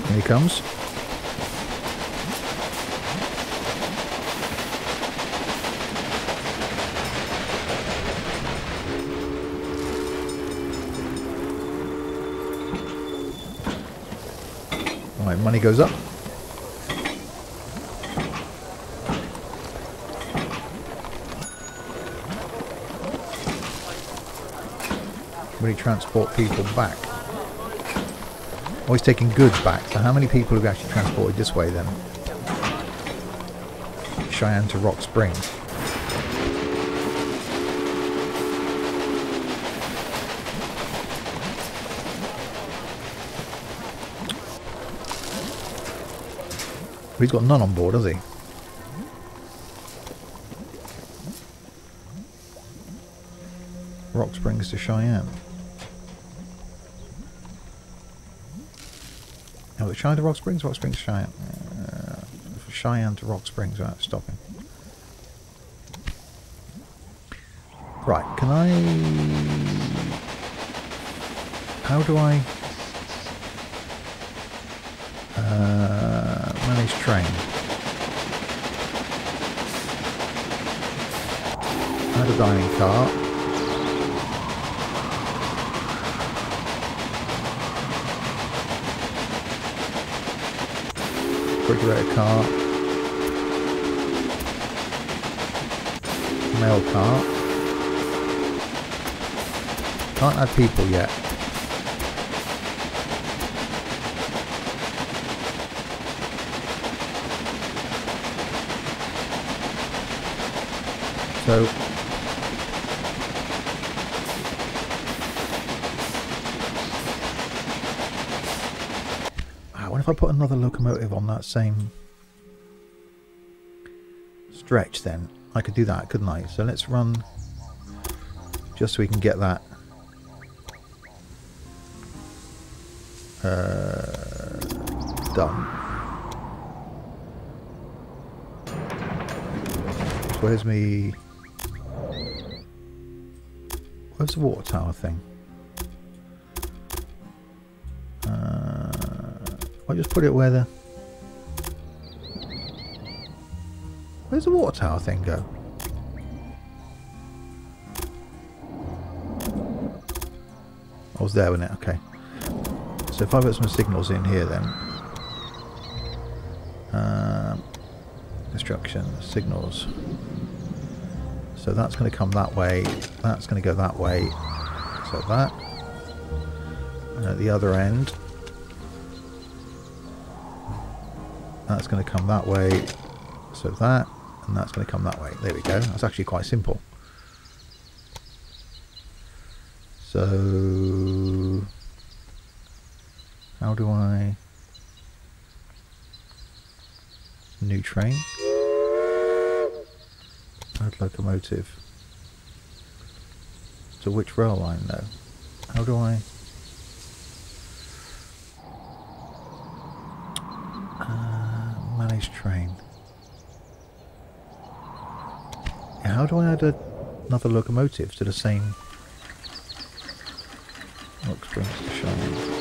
Here he comes. Right, money goes up. Will he transport people back? Oh, he's taking goods back. So how many people have we actually transported this way then? Cheyenne to Rock Springs. He's got none on board, has he? Rock Springs to Cheyenne. Oh, Cheyenne to Rock Springs to Cheyenne. Cheyenne to Rock Springs, right, stopping. Right, can I... How do I... manage train. Add a dining car. Refrigerator car. Mail car. Can't add people yet. So what if I put another locomotive on that same stretch then? I could do that, couldn't I? So let's run just so we can get that done. So where's me? Where's the water tower thing? I'll just put it where the... Where's the water tower thing go? I was there, wasn't it? Okay. So if I put some signals in here then. Construction, signals. So that's going to come that way. That's going to go that way. So that. And at the other end, that's going to come that way. So that. And that's going to come that way. There we go. That's actually quite simple. So how do I... New train. Add locomotive. To which rail line though? How do I... train. How do I add another locomotive to the same Rock Springs to Cheyenne?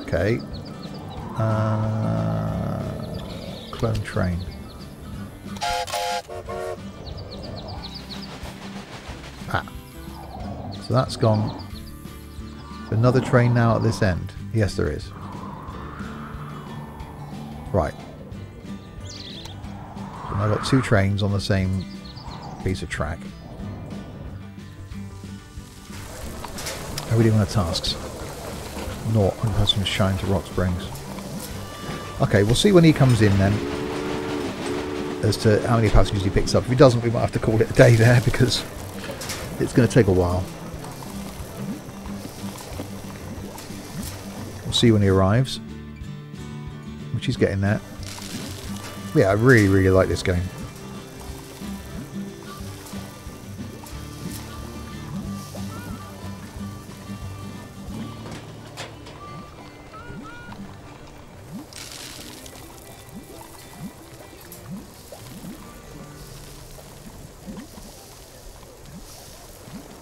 Okay. Clone train. Ah. So that's gone. Another train now at this end. Yes, there is. Right. So now I've got two trains on the same piece of track. How are we doing on our tasks? Not on passenger Cheyenne to Rock Springs. Okay, we'll see when he comes in then as to how many passengers he picks up. If he doesn't, we might have to call it a day there because it's going to take a while. We'll see when he arrives, which he's getting there. Yeah, I really, really like this game.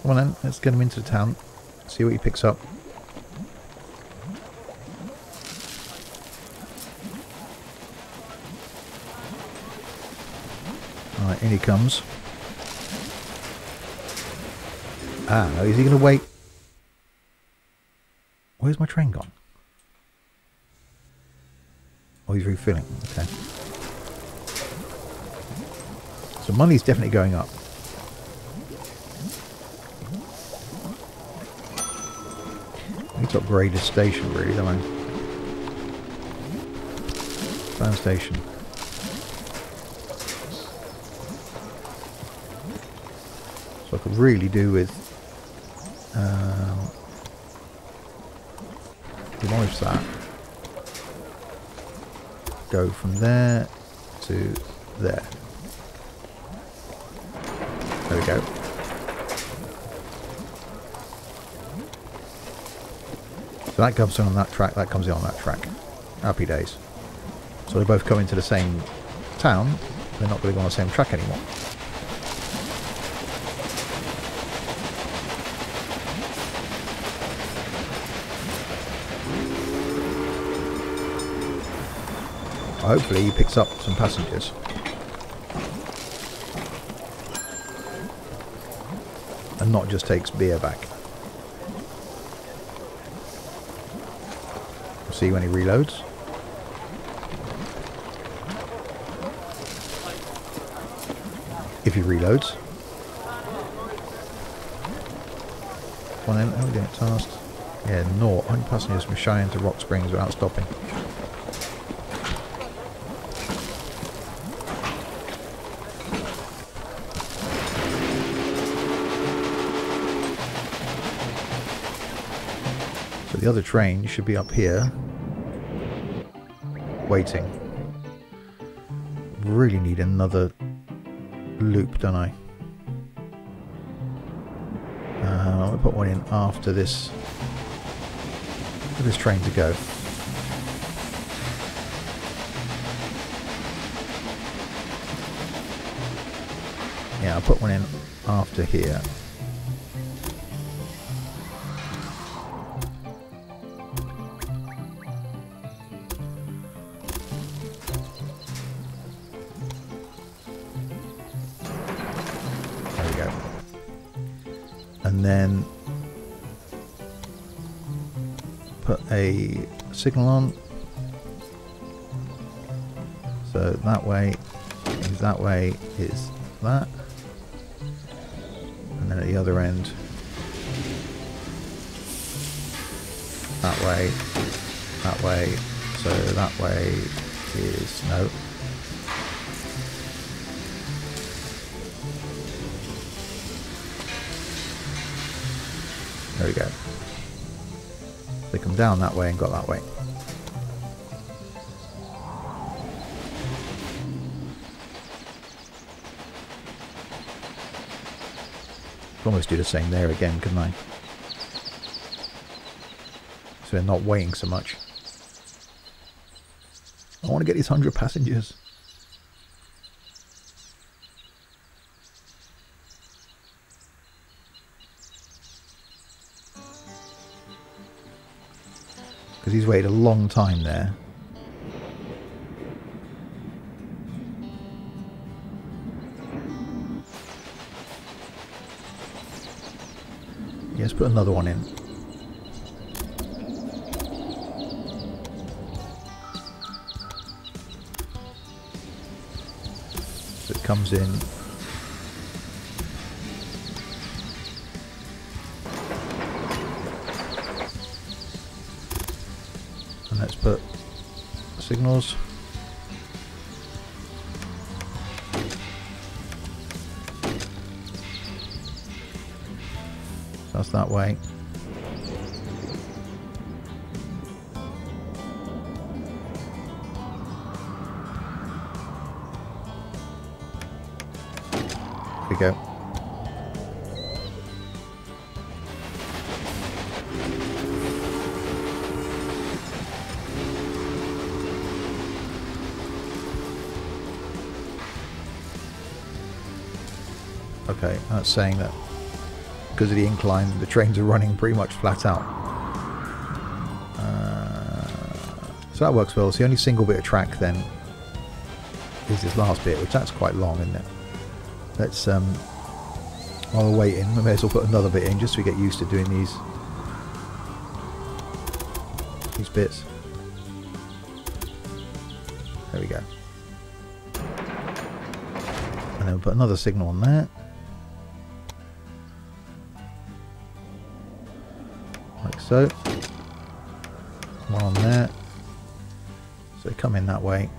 Come on then, let's get him into the town, see what he picks up. Alright, in he comes. Ah, no, is he going to wait? Where's my train gone? Oh, he's refilling, okay. So money's definitely going up. I need to upgrade this station really, don't I? Fan station. So I could really do with demolish that. Go from there to there. There we go. So that comes in on that track, that comes in on that track. Happy days. So they both come into the same town, they're not going to go on the same track anymore. Hopefully he picks up some passengers. And not just takes beer back. We'll see when he reloads. If he reloads. Come on then, how are we doing tasks? Yeah, 100 passengers from Cheyenne to Rock Springs without stopping. The other train should be up here waiting. Really need another loop, don't I? I'm going to put one in after this for this train to go. Yeah, I'll put one in after here. And then put a signal on, so that way is that, and then at the other end that way, so that way is no. There we go. They come down that way and got that way. Could almost do the same there again, couldn't I? So they're not waiting so much. I want to get these 100 passengers. Because he's waited a long time there. Yeah, let's put another one in. So it comes in. And let's put signals. That's that way. There we go. Okay, that's saying that because of the incline, the trains are running pretty much flat out. So that works well. So the only single bit of track then is this last bit, which that's quite long, isn't it? Let's, while we're waiting, we may as well put another bit in just so we get used to doing these bits. There we go. And then we'll put another signal on there. Like so. One on there. So they come in that way.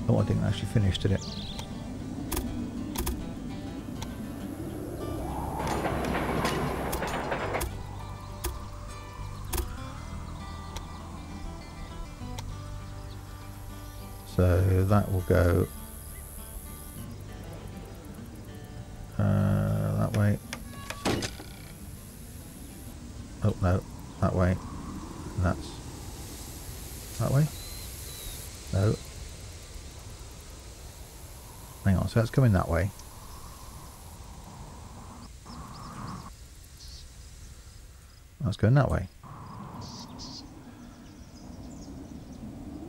Oh, I didn't actually finish, did it? So that will go that way. Oh no, that way. And that's that way. No. Hang on, so that's coming that way. That's going that way.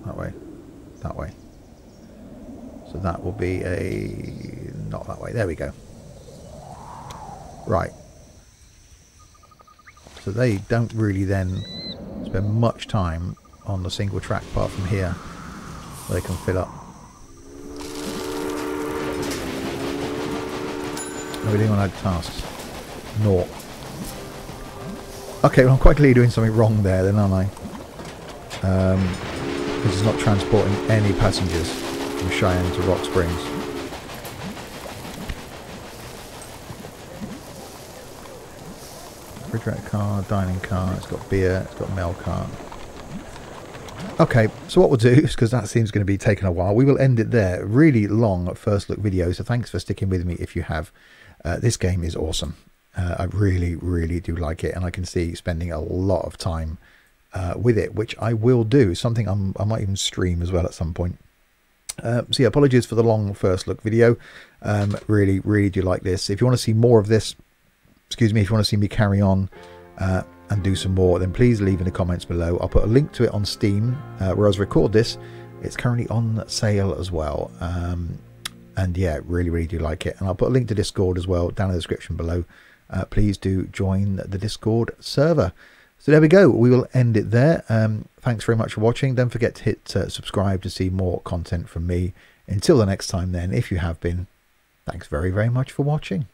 That way. That way. So that will be a... not that way. There we go. Right. So they don't really then spend much time on the single track apart from here. Where they can fill up. Are we doing on our tasks? Naught. Okay, well I'm quite clearly doing something wrong there then, aren't I? Because it's not transporting any passengers from Cheyenne to Rock Springs. Refrigerator car, dining car, it's got beer, it's got mail car. Okay, so what we'll do, is because that seems going to be taking a while, we will end it there. Really long first look video, so thanks for sticking with me if you have. This game is awesome. I really, really do like it, and I can see spending a lot of time with it, which I will do. Something I might even stream as well at some point. So yeah, apologies for the long first look video. Really, really do like this. If you want to see more of this, excuse me, if you want to see me carry on and do some more, then please leave in the comments below. I'll put a link to it on Steam where I record this. It's currently on sale as well. And yeah, really, really do like it. And I'll put a link to Discord as well down in the description below. Please do join the Discord server. So there we go. We will end it there. Thanks very much for watching. Don't forget to hit subscribe to see more content from me. Until the next time then, if you have been, thanks very, very much for watching.